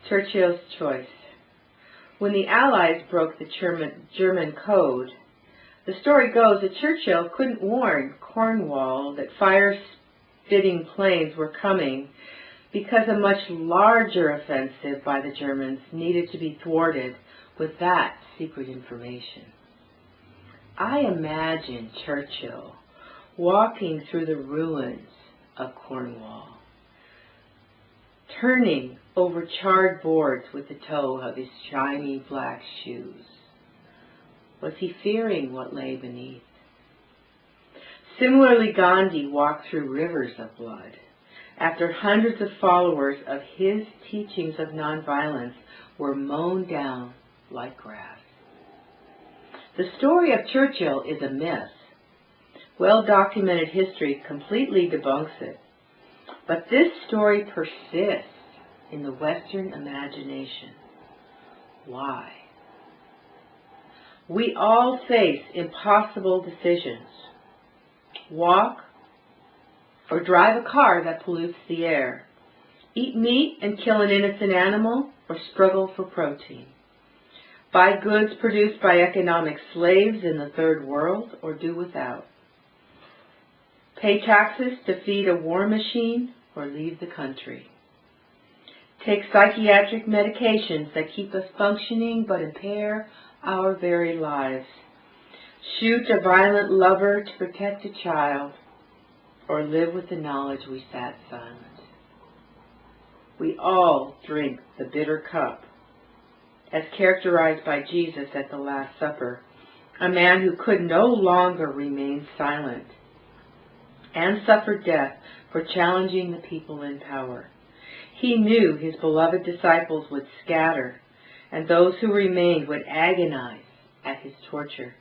Churchill's choice. When the Allies broke the German code, the story goes that Churchill couldn't warn Cornwall that fire-spitting planes were coming because a much larger offensive by the Germans needed to be thwarted with that secret information. I imagine Churchill walking through the ruins of Cornwall, turning over charred boards with the toe of his shiny black shoes. Was he fearing what lay beneath? Similarly, Gandhi walked through rivers of blood after hundreds of followers of his teachings of nonviolence were mown down like grass. The story of Churchill is a myth. Well-documented history completely debunks it. But this story persists in the Western imagination. Why? We all face impossible decisions. Walk or drive a car that pollutes the air. Eat meat and kill an innocent animal, or struggle for protein. Buy goods produced by economic slaves in the third world, or do without. Pay taxes to feed a war machine, or leave the country. Take psychiatric medications that keep us functioning but impair our very lives. Shoot a violent lover to protect a child, or live with the knowledge we sat silent. We all drink the bitter cup, as characterized by Jesus at the Last Supper, a man who could no longer remain silent and suffered death for challenging the people in power. He knew his beloved disciples would scatter, and those who remained would agonize at his torture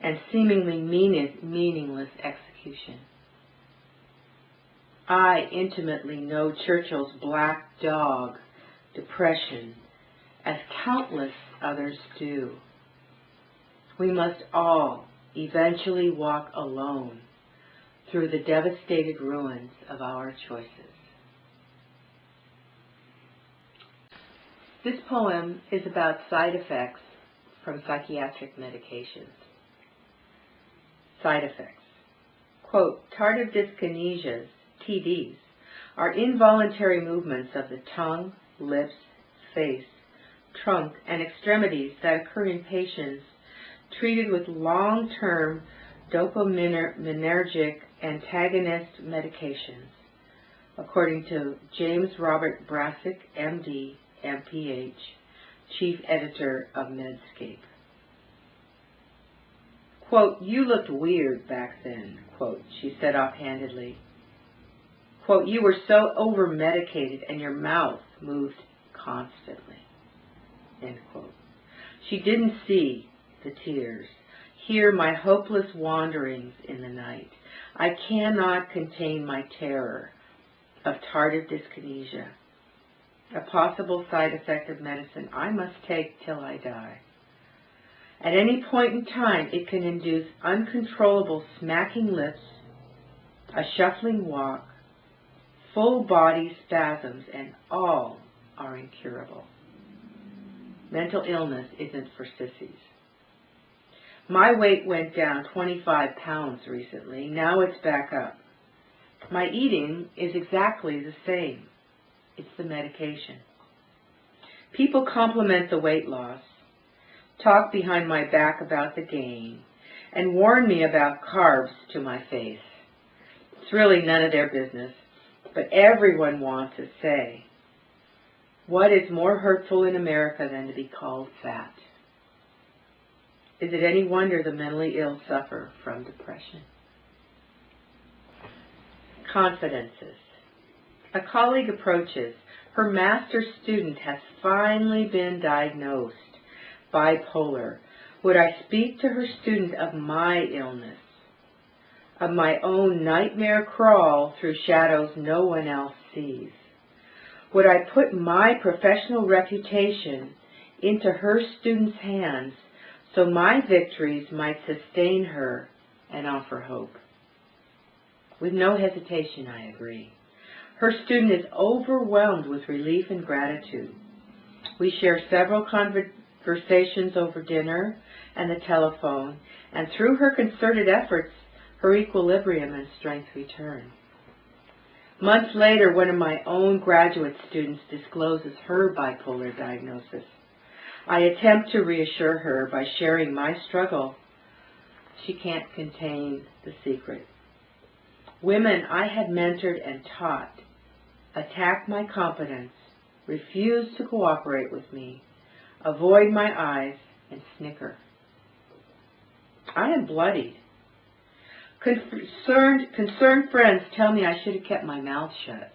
and seemingly meaningless execution. I intimately know Churchill's black dog, depression, as countless others do. We must all eventually walk alone through the devastated ruins of our choices. This poem is about side effects from psychiatric medications. Side effects. Quote, tardive dyskinesias, TDs, are involuntary movements of the tongue, lips, face, trunk, and extremities that occur in patients treated with long-term dopaminergic antagonist medications, according to James Robert Brassick, MD, MPH, Chief Editor of Medscape. Quote, you looked weird back then, quote, she said offhandedly. Quote, you were so over-medicated and your mouth moved constantly, end quote. She didn't see the tears, hear my hopeless wanderings in the night. I cannot contain my terror of tardive dyskinesia, a possible side effect of medicine I must take till I die. At any point in time, it can induce uncontrollable smacking lips, a shuffling walk, full body spasms, and all are incurable. Mental illness isn't for sissies. My weight went down 25 pounds recently. Now it's back up. My eating is exactly the same. It's the medication. People compliment the weight loss, talk behind my back about the gain, and warn me about carbs to my face. It's really none of their business, but everyone wants a say. What is more hurtful in America than to be called fat? Is it any wonder the mentally ill suffer from depression? Confidences. A colleague approaches. Her master's student has finally been diagnosed bipolar. Would I speak to her student of my illness, of my own nightmare crawl through shadows no one else sees? Would I put my professional reputation into her student's hands so my victories might sustain her and offer hope? With no hesitation, I agree. Her student is overwhelmed with relief and gratitude. We share several conversations over dinner and the telephone, and through her concerted efforts, her equilibrium and strength return. Months later, one of my own graduate students discloses her bipolar diagnosis. I attempt to reassure her by sharing my struggle. She can't contain the secret. Women I had mentored and taught attack my competence, refuse to cooperate with me, avoid my eyes, and snicker. I am bloodied. Concerned friends tell me I should have kept my mouth shut.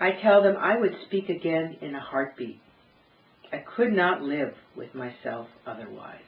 I tell them I would speak again in a heartbeat. I could not live with myself otherwise.